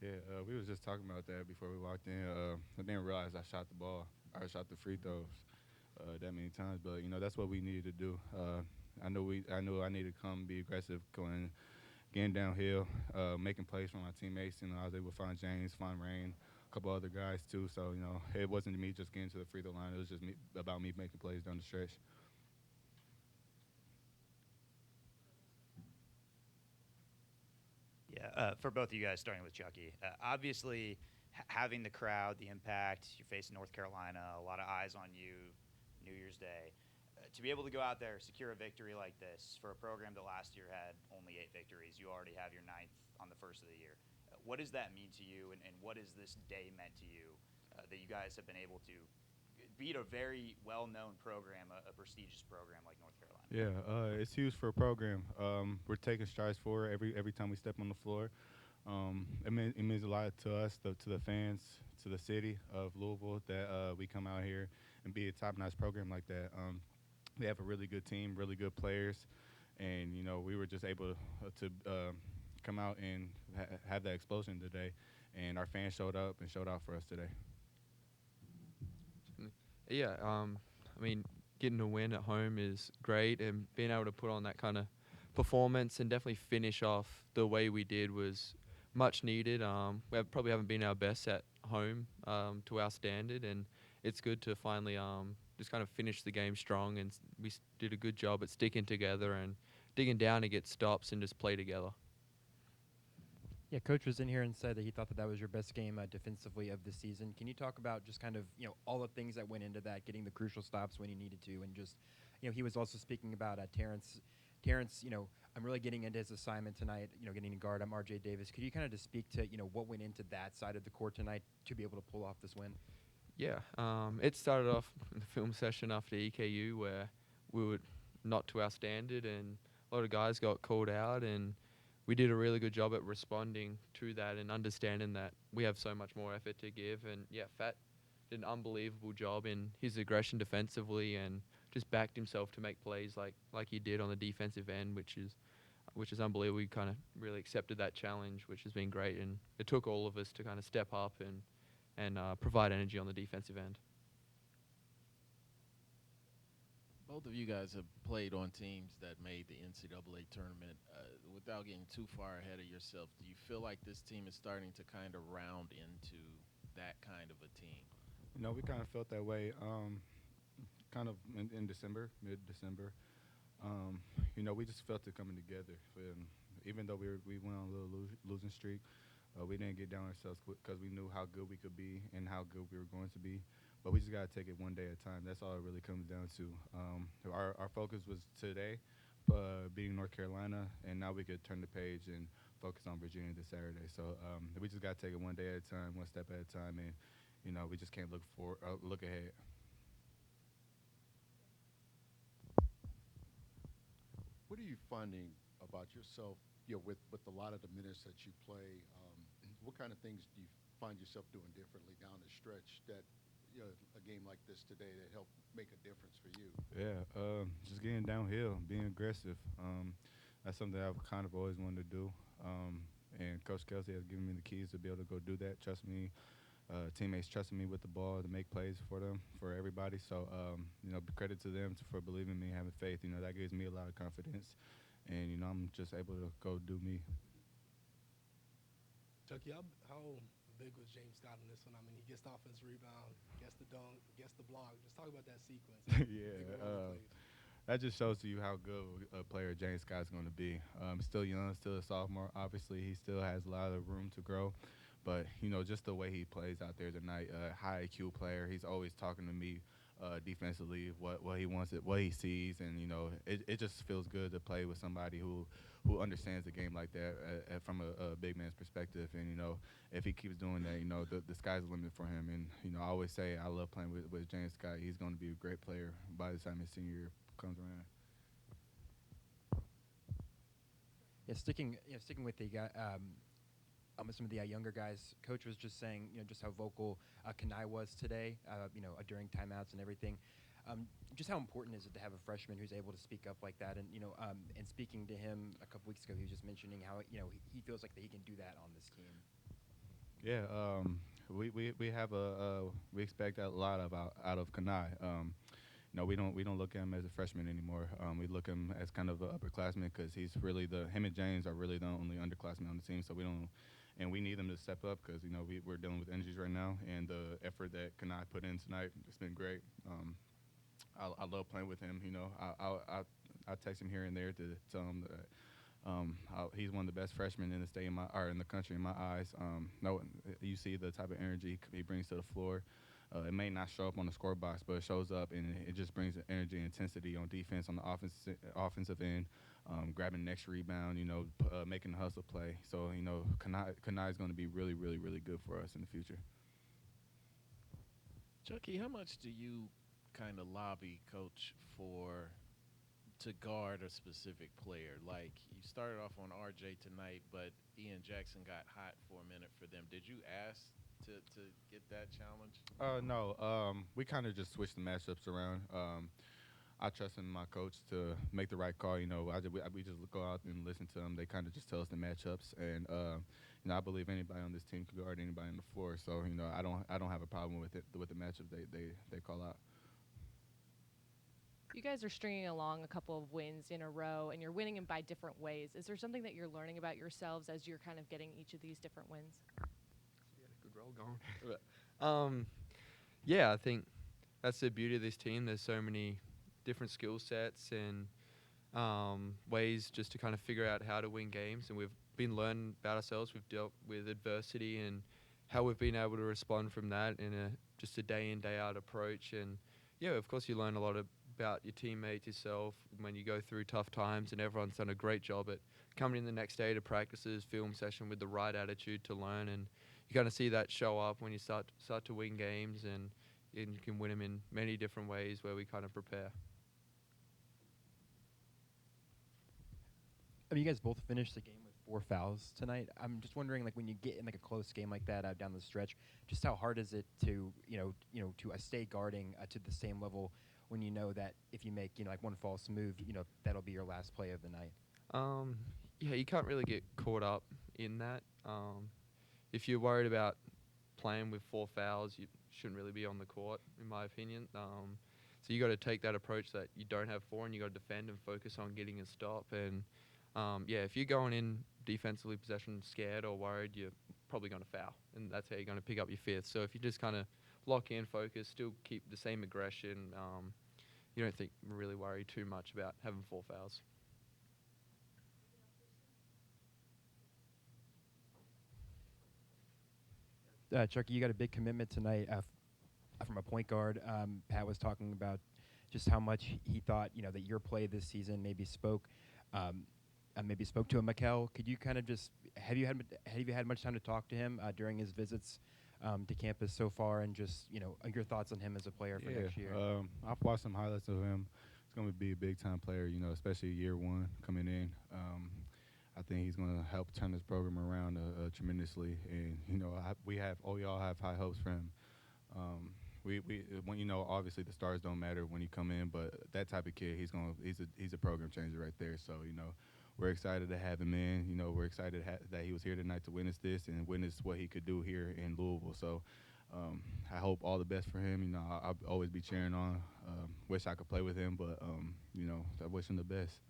Yeah, we was just talking about that before we walked in. I didn't realize I shot the ball. I shot the free throws that many times, but that's what we needed to do. I knew I needed to come be aggressive, going getting downhill, making plays for my teammates. I was able to find James, find Reyne, a couple other guys too. So it wasn't me just getting to the free throw line. It was just about me making plays down the stretch. Yeah, for both of you guys, starting with Chucky. Obviously, having the crowd, the impact, you're facing North Carolina, a lot of eyes on you, New Year's Day. To be able to go out there, secure a victory like this for a program that last year had only 8 victories, you already have your ninth on the first of the year. What does that mean to you, and what has this day meant to you that you guys have been able to beat a very well known program, a prestigious program like North Carolina? Yeah, it's huge for a program. We're taking strides forward every time we step on the floor. It means a lot to us, to the fans, to the city of Louisville that we come out here and be a top-notch program like that. We have a really good team, really good players, and we were just able to come out and have that explosion today, and our fans showed up and showed out for us today. Yeah, I mean, getting a win at home is great, and being able to put on that kind of performance and definitely finish off the way we did was much needed. Probably haven't been our best at home to our standard, and it's good to finally just kind of finish the game strong. And did a good job at sticking together and digging down to get stops and just play together. Yeah, coach was in here and said that he thought that that was your best game defensively of the season. Can you talk about just kind of all the things that went into that, getting the crucial stops when you needed to, and just he was also speaking about Terrence. Terrence, I'm really getting into his assignment tonight. Getting to guard. I'm R.J. Davis. Could you kind of just speak to what went into that side of the court tonight to be able to pull off this win? Yeah, it started off in the film session after EKU where we were not to our standard, and a lot of guys got called out, and we did a really good job at responding to that and understanding that we have so much more effort to give. And yeah, Fat did an unbelievable job in his aggression defensively and just backed himself to make plays like he did on the defensive end, which is unbelievable. We kind of really accepted that challenge, which has been great, and it took all of us to kind of step up and provide energy on the defensive end. Both of you guys have played on teams that made the NCAA tournament. Without getting too far ahead of yourself, do you feel like this team is starting to kind of round into that kind of a team? We kind of felt that way, kind of in December, mid-December. We just felt it coming together. Even though we went on a little losing streak, we didn't get down ourselves because we knew how good we could be and how good we were going to be. But we just got to take it one day at a time. That's all it really comes down to. Our focus was today, beating North Carolina, and now we could turn the page and focus on Virginia this Saturday. So we just got to take it one day at a time, one step at a time, and we just can't look ahead. What are you finding about yourself, with a lot of the minutes that you play? What kind of things do you find yourself doing differently down the stretch that a game like this today that helped make a difference for you? Yeah, just getting downhill, being aggressive. That's something I've kind of always wanted to do. And Coach Kelsey has given me the keys to be able to go do that. Trust me, teammates trusting me with the ball to make plays for them, for everybody. So, credit to them for believing in me, having faith. That gives me a lot of confidence. And, I'm just able to go do me. Chucky, how big was James Scott in this one? I mean, he gets the offensive rebound, gets the dunk, gets the block. Just talk about that sequence. Yeah, that just shows to you how good a player James Scott's going to be. Still young, still a sophomore. Obviously, he still has a lot of room to grow. But, just the way he plays out there tonight, high IQ player. He's always talking to me defensively, what he wants, what he sees. And, it just feels good to play with somebody who understands the game like that from a big man's perspective. And, if he keeps doing that, the sky's the limit for him. And, I always say I love playing with James Scott. He's going to be a great player by the time his senior year comes around. Yeah, sticking with the guy, some of the younger guys. Coach was just saying, just how vocal Kanai was today, during timeouts and everything. Just how important is it to have a freshman who's able to speak up like that? And and speaking to him a couple weeks ago, he was just mentioning how he feels like that he can do that on this team. Yeah, we have we expect a lot of out of Kanai. No, we don't look at him as a freshman anymore. We look at him as kind of an upperclassman because he's really the him and James are really the only underclassmen on the team. So we don't, and we need them to step up because we're dealing with injuries right now, and the effort that Kanai put in tonight, it's been great. I love playing with him. I text him here and there to tell him that he's one of the best freshmen in the state or in the country in my eyes. No, you see the type of energy he brings to the floor. It may not show up on the score box, but it shows up and it just brings the energy and intensity on defense on the offensive end, grabbing the next rebound, making the hustle play. So Kanai is going to be really, really, really good for us in the future. Chucky, how much do you kind of lobby coach for to guard a specific player? Like you started off on RJ tonight, but Ian Jackson got hot for a minute for them. Did you ask to get that challenge? No, we kind of just switched the matchups around. I trust in my coach to make the right call. We just go out and listen to them. They kind of just tell us the matchups, and I believe anybody on this team can guard anybody on the floor. So I don't have a problem with it with the matchups they call out. You guys are stringing along a couple of wins in a row, and you're winning them by different ways. Is there something that you're learning about yourselves as you're kind of getting each of these different wins? You had a good roll going. Yeah, I think that's the beauty of this team. There's so many different skill sets and ways just to kind of figure out how to win games. And we've been learning about ourselves. We've dealt with adversity and how we've been able to respond from that in just a day in, day out approach. And yeah, of course, you learn a lot about your teammates, yourself, when you go through tough times. And everyone's done a great job at coming in the next day to practices, film session with the right attitude to learn. And you kind of see that show up when you start to win games, and you can win them in many different ways where we kind of prepare. I mean, you guys both finished the game with 4 fouls tonight. I'm just wondering, like, when you get in like a close game like that down the stretch, just how hard is it to, to stay guarding to the same level when you know that if you make, like one false move, that'll be your last play of the night. Yeah, you can't really get caught up in that. If you're worried about playing with 4 fouls, you shouldn't really be on the court, in my opinion. So you got to take that approach that you don't have four, and you got to defend and focus on getting a stop. And yeah, if you're going in defensively possession scared or worried, you're probably going to foul, and that's how you're going to pick up your fifth. So if you just kind of lock in, focus, still keep the same aggression, you don't think really worry too much about having 4 fouls. Chucky, you got a big commitment tonight from a point guard. Pat was talking about just how much he thought, that your play this season maybe spoke to him. Mikel, could you kind of just have you had much time to talk to him during his visits to campus so far, and just your thoughts on him as a player for next year? I've watched some highlights of him. He's going to be a big time player, especially year one coming in. I think he's going to help turn this program around tremendously, and we all have high hopes for him. When obviously the stars don't matter when you come in, but that type of kid, he's a program changer right there. So we're excited to have him in. We're excited that he was here tonight to witness this and witness what he could do here in Louisville. So I hope all the best for him. I'll always be cheering on. Wish I could play with him, but I wish him the best.